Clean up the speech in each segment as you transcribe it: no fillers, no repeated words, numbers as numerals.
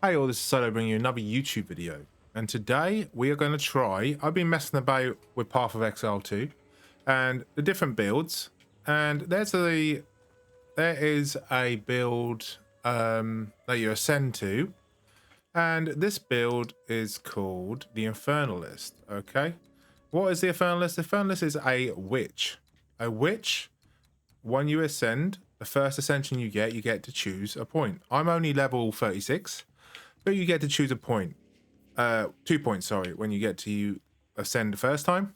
Hey all, this is Solo bringing you another YouTube video. And today we are going to try, I've been messing about with Path of Exile 2 and the different builds. And there is a build that you ascend to. And this build is called the Infernalist, okay? What is the Infernalist? The Infernalist is a witch. A witch, when you ascend, the first ascension you get to choose a point. I'm only level 36. But you get to choose a point, 2 points, sorry, when you get to ascend the first time.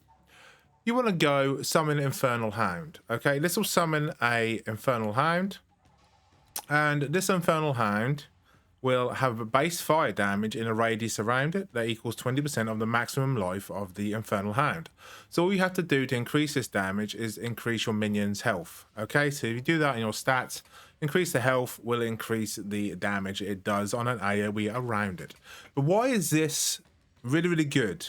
You want to go summon Infernal Hound. Okay, this will summon a Infernal Hound. And this Infernal Hound will have a base fire damage in a radius around it that equals 20% of the maximum life of the Infernal Hound. So all you have to do to increase this damage is increase your minion's health. Okay, so if you do that in your stats, increase the health will increase the damage it does on an AoE around it. But why is this really good?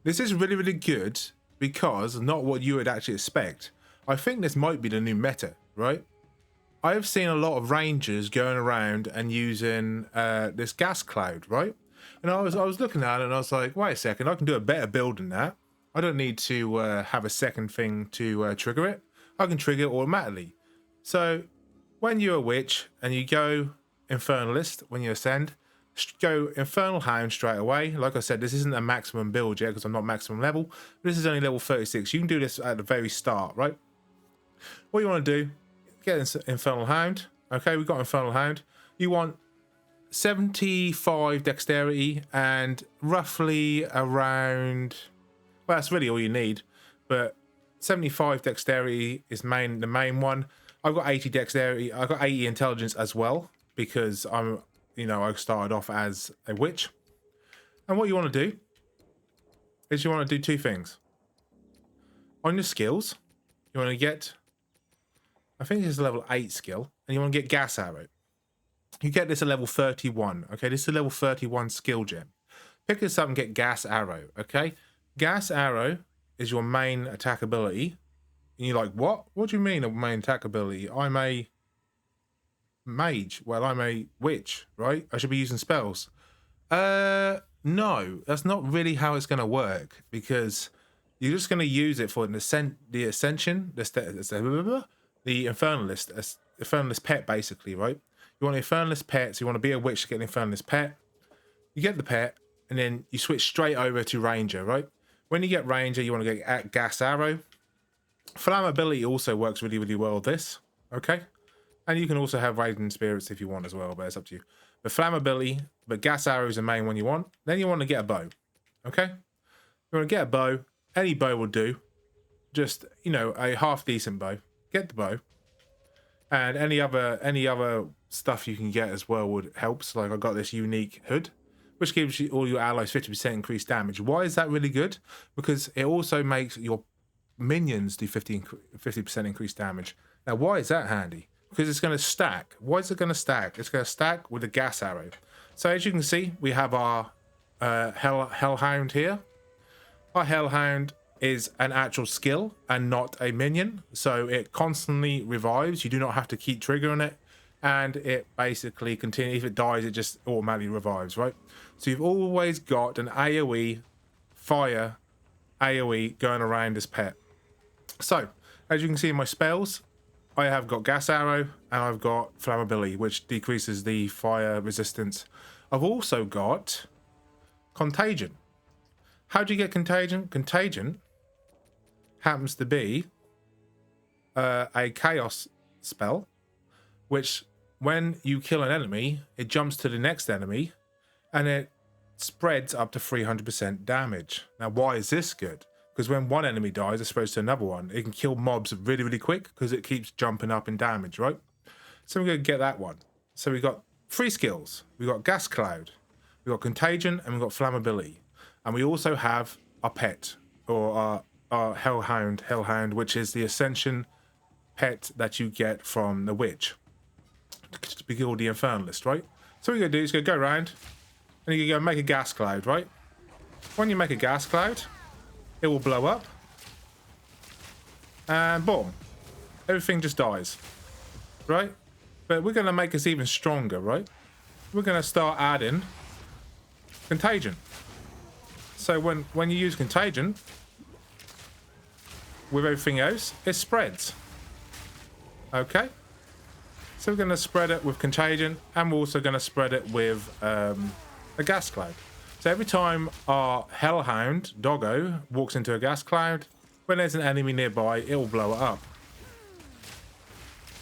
This is really good because not what you would actually expect. I think this might be the new meta, right? I've seen a lot of rangers going around and using this gas cloud, right? And I was looking at it and I was like, wait a second, I can do a better build than that. I don't need to have a second thing to trigger it. I can trigger it automatically. So when you're a witch and you go Infernalist, when you ascend, go Infernal Hound straight away. Like I said, this isn't a maximum build yet because I'm not maximum level. This is only level 36. You can do this at the very start, right? What you want to do, get Infernal Hound. Okay, we've got Infernal Hound. You want 75 dexterity and roughly around, well, that's really all you need, but 75 dexterity is the main one. I've got 80 dexterity. I've got 80 intelligence as well because I started off as a witch. And what you want to do is you want to do two things. On your skills, you want to get, I think this is a level 8 skill, and you want to get Gas Arrow. You get this at level 31. Okay, this is a level 31 skill gem. Pick this up and get Gas Arrow. Okay, Gas Arrow is your main attack ability. And you're like, what? What do you mean a main attack ability? I'm a mage. Well, I'm a witch, right? I should be using spells. No, that's not really how it's going to work because you're just going to use it for the ascension, the Infernalist pet, basically, right? You want an Infernalist pet, so you want to be a witch to get an Infernalist pet. You get the pet, and then you switch straight over to Ranger, right? When you get Ranger, you want to get Gas Arrow. Flammability also works really well with this, okay? And you can also have Radiant Spirits if you want as well, but it's up to you. But flammability, but Gas Arrow is the main one you want. Then you want to get a bow, okay? You want to get a bow. Any bow will do. Just, a half decent bow. Get the bow. And any other stuff you can get as well would help. So like I got this unique hood, which gives you all your allies 50% increased damage. Why is that really good? Because it also makes your minions do 50% increased damage. Now, why is that handy? Because it's going to stack. Why is it going to stack? It's going to stack with the Gas Arrow. So as you can see, we have our Hellhound here. Our Hellhound is an actual skill and not a minion. So it constantly revives. You do not have to keep triggering it. And it basically continues. If it dies, it just automatically revives, right? So you've always got an AoE, fire AoE going around this pet. So, as you can see in my spells, I have got Gas Arrow and I've got Flammability, which decreases the fire resistance. I've also got Contagion. How do you get Contagion? Contagion happens to be a Chaos spell, which when you kill an enemy, it jumps to the next enemy and it spreads up to 300% damage. Now, why is this good? Because when one enemy dies, as opposed to another one, it can kill mobs really quick because it keeps jumping up in damage, right? So we're going to get that one. So we got 3 skills. We got Gas Cloud, we got Contagion, and we got Flammability. And we also have our pet, or our Hellhound, which is the Ascension pet that you get from the Witch to be called the Infernalist, right? So what you're going to do is go around and you're going to make a Gas Cloud, right? When you make a Gas Cloud, it will blow up. And boom. Everything just dies. Right? But we're going to make us even stronger, right? we're going to start adding Contagion. So when you use Contagion with everything else, it spreads. Okay. So we're going to spread it with Contagion, and we're also going to spread it with a gas cloud. So every time our Hellhound, Doggo, walks into a gas cloud, when there's an enemy nearby, it will blow it up.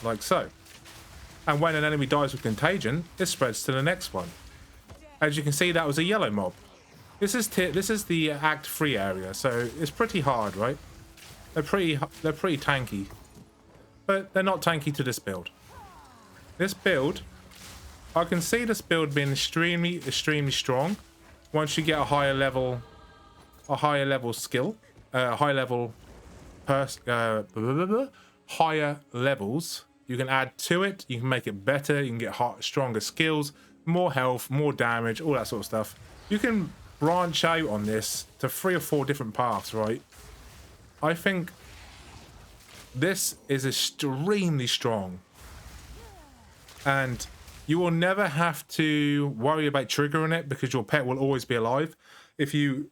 Like so. And when an enemy dies with Contagion, it spreads to the next one. As you can see, that was a yellow mob. This is the Act 3 area, so it's pretty hard, right? They're pretty tanky. But they're not tanky to this build. This build, I can see this build being extremely strong once you get a higher level skill, higher levels. You can add to it, you can make it better, you can get stronger skills, more health, more damage, all that sort of stuff. You can branch out on this to 3 or 4 different paths, right? I think this is extremely strong. And you will never have to worry about triggering it because your pet will always be alive. If you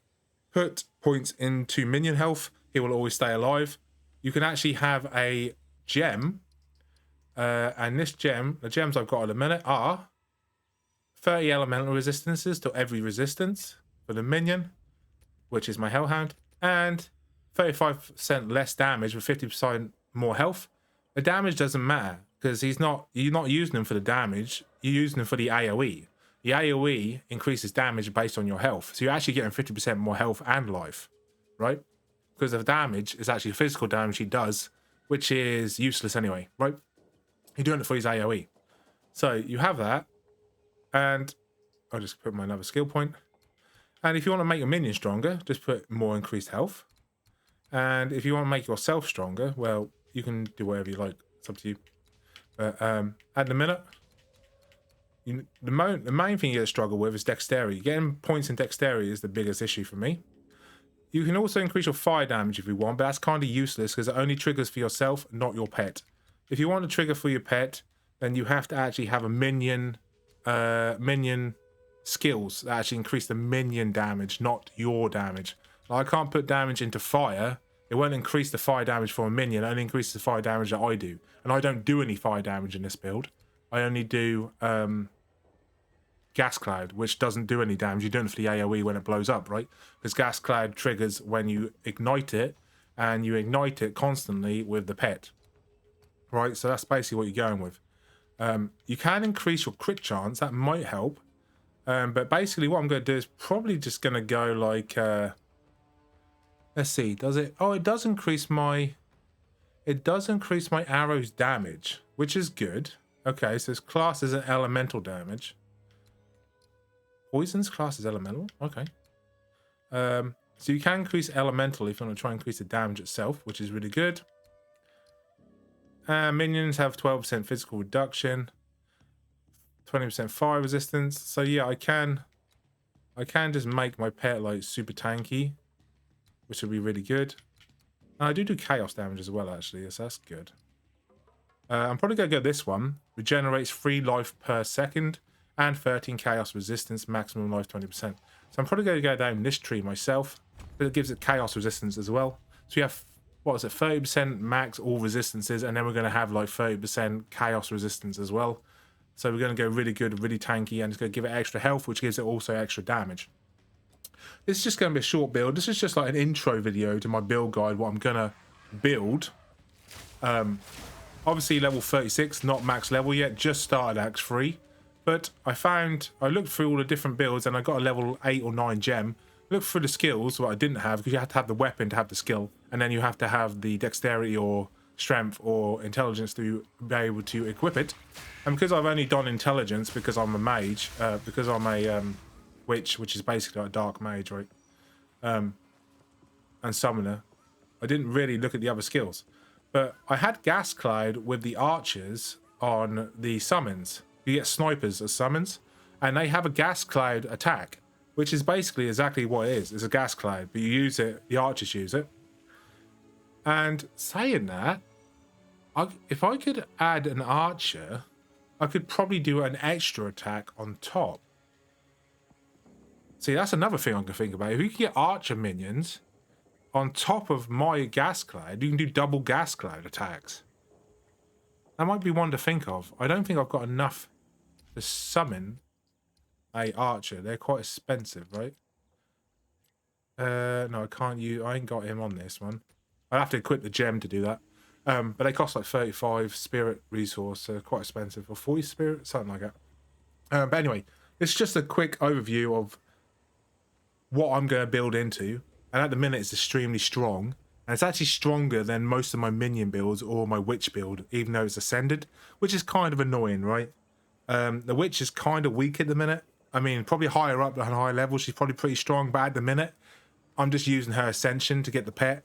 put points into minion health, he will always stay alive. You can actually have a gem. And this gem, the gems I've got at the minute are 30 elemental resistances to every resistance for the minion, which is my Hellhound, and 35% less damage with 50% more health. The damage doesn't matter because you're not using them for the damage, you're using them for the AoE. The AoE increases damage based on your health, so you're actually getting 50% more health and life, right? Because the damage is actually physical damage he does, which is useless anyway, right? You're doing it for his AoE. So you have that, and I'll just put my another skill point. And if you want to make your minion stronger, just put more increased health. And if you want to make yourself stronger, well, you can do whatever you like. It's up to you. But at the minute, the main thing you gotta struggle with is dexterity. Getting points in dexterity is the biggest issue for me. You can also increase your fire damage if you want, but that's kind of useless because it only triggers for yourself, not your pet. If you want to trigger for your pet, then you have to actually have a minion skills that actually increase the minion damage, not your damage. Like, I can't put damage into fire. It won't increase the fire damage for a minion. It only increases the fire damage that I do. And I don't do any fire damage in this build. I only do Gas Cloud, which doesn't do any damage. You're doing it for the AoE when it blows up, right? Because Gas Cloud triggers when you ignite it, and you ignite it constantly with the pet. Right? So that's basically what you're going with. You can increase your crit chance. That might help. But basically what I'm going to do is probably just going to go like... let's see, does it? Oh, it does increase my arrow's damage, which is good. Okay, so it's classed as an elemental damage. Poison's classed as elemental. Okay. So you can increase elemental if you want to try and increase the damage itself, which is really good. Minions have 12% physical reduction, 20% fire resistance. So yeah, I can just make my pet like super tanky, which would be really good. And I do chaos damage as well, actually, so that's good. I'm probably going to go this one. Regenerates 3 life per second and 13 chaos resistance, maximum life 20%. So I'm probably going to go down this tree myself, but it gives it chaos resistance as well. So you have, what is it, 30% max all resistances, and then we're going to have like 30% chaos resistance as well. So we're going to go really good, really tanky, and it's going to give it extra health, which gives it also extra damage. This is just going to be a short build. This is just like an intro video to my build guide, what I'm going to build. Obviously level 36, not max level yet, just started Act 3. But I looked through all the different builds and I got a level 8 or 9 gem. Looked through the skills, what I didn't have, because you have to have the weapon to have the skill. And then you have to have the dexterity or strength or intelligence to be able to equip it. And because I've only done intelligence because I'm a mage, because I'm a witch, which is basically like a dark mage, right? And summoner, I didn't really look at the other skills. But I had Gas Cloud with the archers on the summons. You get snipers as summons, and they have a Gas Cloud attack, which is basically exactly what it is. It's a Gas Cloud, but you use it, the archers use it. And saying that, if I could add an archer I could probably do an extra attack on top. See, that's another thing I can think about. If you can get archer minions on top of my gas cloud, you can do double gas cloud attacks. That might be one to think of. I don't think I've got enough to summon a archer. They're quite expensive, right? No, I can't use... I ain't got him on this one. I'd have to equip the gem to do that. But they cost like 35 spirit resource, so quite expensive. Or 40 spirit, something like that. But anyway, it's just a quick overview of what I'm going to build into. And at the minute, it's extremely strong. And it's actually stronger than most of my minion builds or my witch build, even though it's ascended, which is kind of annoying, right? The witch is kind of weak at the minute. I mean, probably higher up than higher level, she's probably pretty strong, but at the minute, I'm just using her ascension to get the pet.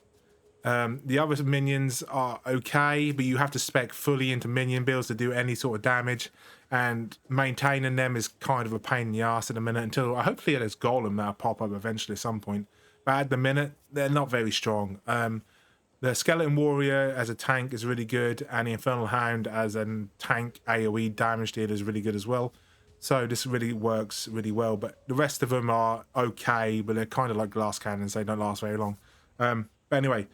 The other minions are okay, but you have to spec fully into minion builds to do any sort of damage, and maintaining them is kind of a pain in the ass in a minute until hopefully there's golem that'll pop up eventually at some point. But at the minute, they're not very strong. The skeleton warrior as a tank is really good, and the infernal hound as a tank AoE damage dealer is really good as well. So this really works really well, but the rest of them are okay, but they're kind of like glass cannons. They don't last very long. But anyway,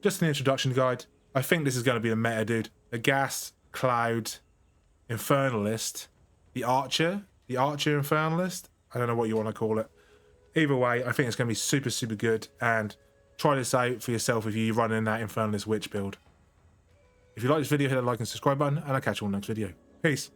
just an introduction guide. I think this is going to be the meta, dude. The gas, cloud, infernalist, the archer infernalist. I don't know what you want to call it. Either way, I think it's going to be super, super good. And try this out for yourself if you're running that infernalist witch build. If you like this video, hit the like and subscribe button, and I'll catch you on the next video. Peace.